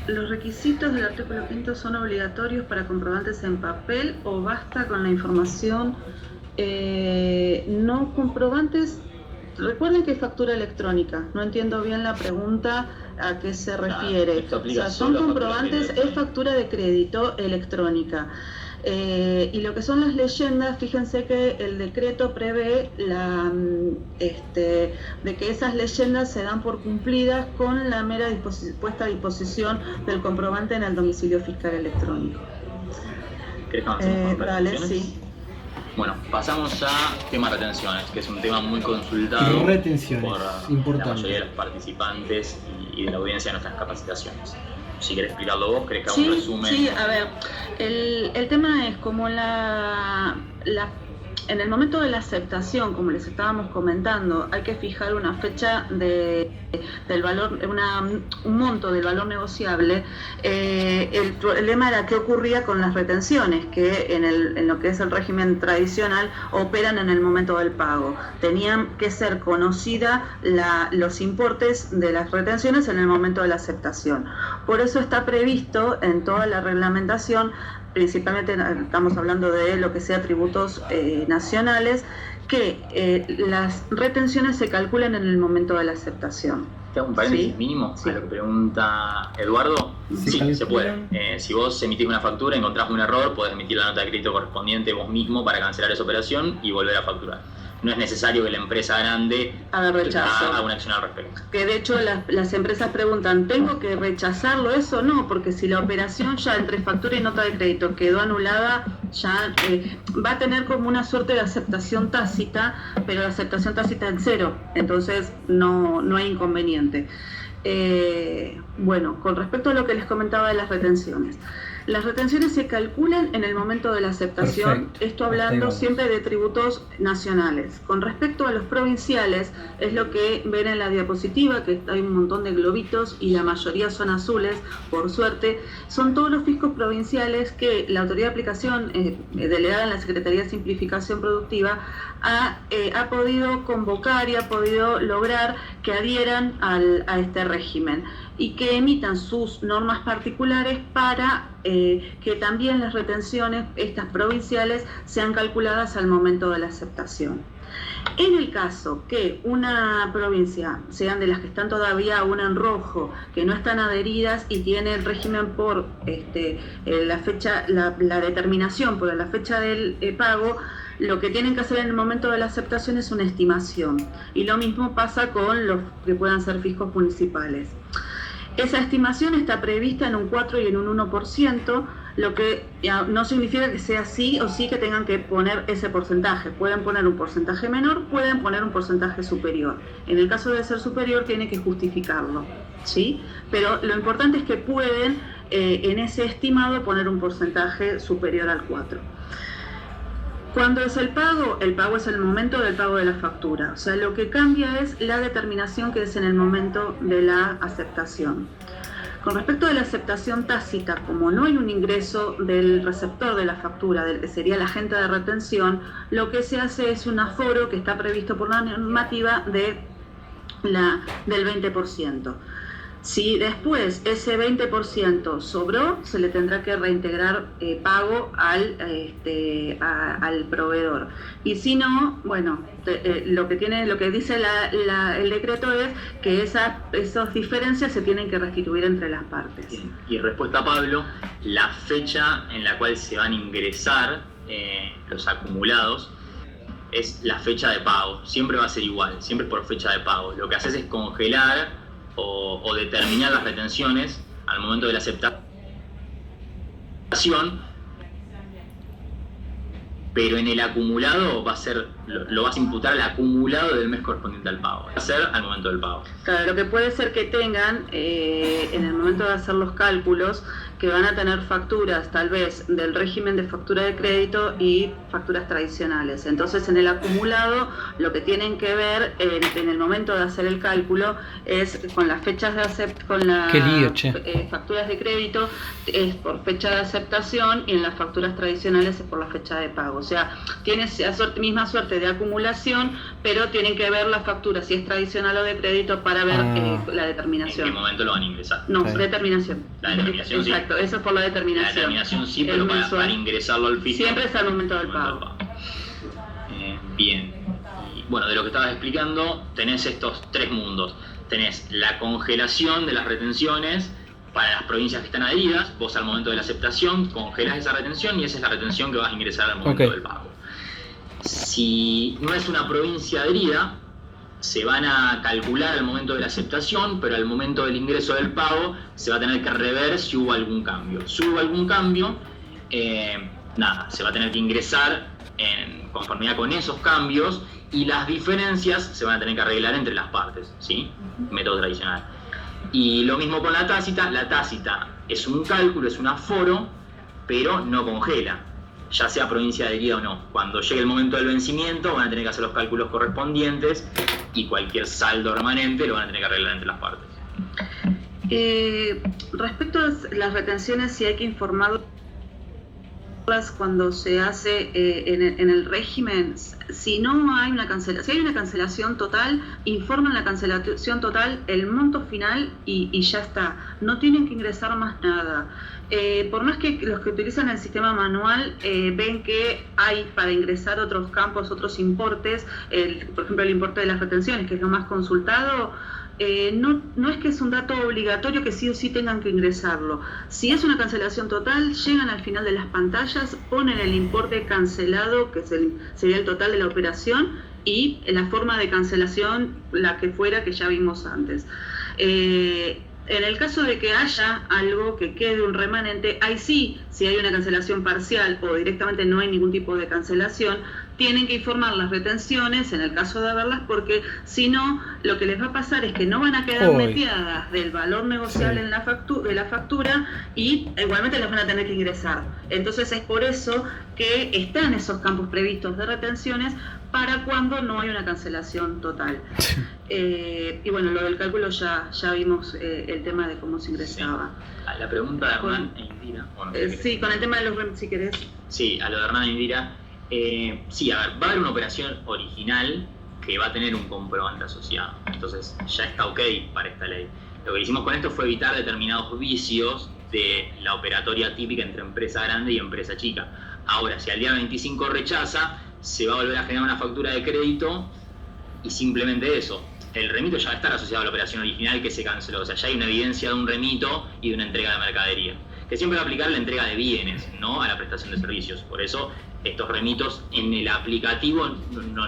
¿Los requisitos del artículo 5 son obligatorios para comprobantes en papel o basta con la información? No comprobantes. Recuerden que es factura electrónica. No entiendo bien la pregunta a qué se refiere. O sea, son comprobantes, es factura de crédito electrónica. Y lo que son las leyendas, fíjense que el decreto prevé de que esas leyendas se dan por cumplidas con la mera puesta a disposición del comprobante en el domicilio fiscal electrónico. Dale, sí. Bueno, pasamos a tema retenciones, que es un tema muy consultado por la mayoría de los participantes y de la audiencia de nuestras capacitaciones. Si querés explicarlo vos, ¿querés que haga un resumen? Sí, a ver, el tema es como en el momento de la aceptación, como les estábamos comentando, hay que fijar una fecha del valor, un monto del valor negociable. El problema era qué ocurría con las retenciones, que en lo que es el régimen tradicional operan en el momento del pago. Tenían que ser conocidas los importes de las retenciones en el momento de la aceptación. Por eso está previsto en toda la reglamentación, principalmente estamos hablando de lo que sea tributos nacionales, que las retenciones se calculan en el momento de la aceptación. ¿Te hago un paréntesis mínimo a lo que pregunta Eduardo? Sí, se puede. Si vos emitís una factura y encontrás un error, podés emitir la nota de crédito correspondiente vos mismo para cancelar esa operación y volver a facturar. No es necesario que la empresa grande haga una acción al respecto. Que de hecho las empresas preguntan, ¿tengo que rechazarlo eso? No, porque si la operación ya entre factura y nota de crédito quedó anulada, ya va a tener como una suerte de aceptación tácita, pero la aceptación tácita en cero, entonces no hay inconveniente. Bueno, con respecto a lo que les comentaba de las retenciones. Las retenciones se calculan en el momento de la aceptación. Perfecto. Esto hablando siempre de tributos nacionales. Con respecto a los provinciales, es lo que ven en la diapositiva, que hay un montón de globitos y la mayoría son azules, por suerte. Son todos los fiscos provinciales que la autoridad de aplicación, delegada en la Secretaría de Simplificación Productiva, ha podido convocar y ha podido lograr que adhieran a este régimen y que emitan sus normas particulares para que también las retenciones, estas provinciales, sean calculadas al momento de la aceptación. En el caso que una provincia, sean de las que están todavía aún en rojo, que no están adheridas y tiene el régimen por la fecha, la determinación por la fecha del pago, lo que tienen que hacer en el momento de la aceptación es una estimación. Y lo mismo pasa con los que puedan ser fiscos municipales. Esa estimación está prevista en un 4 y en un 1%, lo que no significa que sea sí o sí que tengan que poner ese porcentaje. Pueden poner un porcentaje menor, pueden poner un porcentaje superior. En el caso de ser superior, tiene que justificarlo, ¿sí? Pero lo importante es que pueden, en ese estimado, poner un porcentaje superior al 4. ¿Cuándo es el pago? El pago es el momento del pago de la factura. O sea, lo que cambia es la determinación que es en el momento de la aceptación. Con respecto a la aceptación tácita, como no hay un ingreso del receptor de la factura, del que sería el agente de retención, lo que se hace es un aforo que está previsto por la normativa del 20%. Si después ese 20% sobró, se le tendrá que reintegrar pago al proveedor. Y si no, bueno, lo que dice el decreto es que esas diferencias se tienen que restituir entre las partes. Bien. Y respuesta a Pablo, la fecha en la cual se van a ingresar los acumulados es la fecha de pago. Siempre va a ser igual, siempre por fecha de pago. Lo que haces es congelar o determinar las retenciones al momento de la aceptación, pero en el acumulado lo vas a imputar al acumulado del mes correspondiente al pago, va a ser al momento del pago. Claro, lo que puede ser que tengan en el momento de hacer los cálculos, que van a tener facturas tal vez del régimen de factura de crédito y facturas tradicionales. Entonces en el acumulado lo que tienen que ver en el momento de hacer el cálculo es con las fechas con las facturas de crédito es por fecha de aceptación y en las facturas tradicionales es por la fecha de pago. O sea, tienes misma suerte parte de acumulación, pero tienen que ver la factura, si es tradicional o de crédito, para ver la determinación. ¿En qué momento lo van a ingresar? No, determinación. La determinación, exacto, eso es por la determinación. La determinación sí, pero para ingresarlo al fisco. Siempre es al momento del pago. Bien. Y, bueno, de lo que estabas explicando, tenés estos tres mundos. Tenés la congelación de las retenciones para las provincias que están adheridas. Vos al momento de la aceptación congelás esa retención y esa es la retención que vas a ingresar al momento del pago. Si no es una provincia adherida, se van a calcular al momento de la aceptación, pero al momento del ingreso del pago se va a tener que rever si hubo algún cambio. Si hubo algún cambio, se va a tener que ingresar en conformidad con esos cambios y las diferencias se van a tener que arreglar entre las partes, ¿sí? Método tradicional. Y lo mismo con la tácita. La tácita es un cálculo, es un aforo, pero no congela, ya sea provincia adherida o no. Cuando llegue el momento del vencimiento van a tener que hacer los cálculos correspondientes y cualquier saldo remanente lo van a tener que arreglar entre las partes. Respecto a las retenciones, si hay que informarlas cuando se hace en el régimen, si no hay una cancelación, si hay una cancelación total, informan la cancelación total, el monto final y ya está. No tienen que ingresar más nada. Por más que los que utilizan el sistema manual ven que hay para ingresar otros campos, otros importes, por ejemplo el importe de las retenciones, que es lo más consultado, no es que es un dato obligatorio que sí o sí tengan que ingresarlo. Si es una cancelación total, llegan al final de las pantallas, ponen el importe cancelado, que sería el total de la operación, y la forma de cancelación, la que fuera, que ya vimos antes. En el caso de que haya algo que quede un remanente, ahí sí, si hay una cancelación parcial o directamente no hay ningún tipo de cancelación, tienen que informar las retenciones en el caso de haberlas, porque si no, lo que les va a pasar es que no van a quedar neteadas del valor negociable en la factura y igualmente las van a tener que ingresar. Entonces es por eso que están esos campos previstos de retenciones para cuando no hay una cancelación total. Y bueno, lo del cálculo ya vimos el tema de cómo se ingresaba. Sí. La pregunta de Hernán e Indira. Bueno, sí, con el tema de los si querés. Sí, a lo de Hernán e Indira. Sí, a ver, va a haber una operación original que va a tener un comprobante asociado. Entonces ya está ok para esta ley. Lo que hicimos con esto fue evitar determinados vicios de la operatoria típica entre empresa grande y empresa chica. Ahora, si al día 25 rechaza, se va a volver a generar una factura de crédito y simplemente eso. El remito ya va a estar asociado a la operación original que se canceló. O sea, ya hay una evidencia de un remito y de una entrega de mercadería. Que siempre va a aplicar la entrega de bienes, no a la prestación de servicios. Por eso, estos remitos en el aplicativo no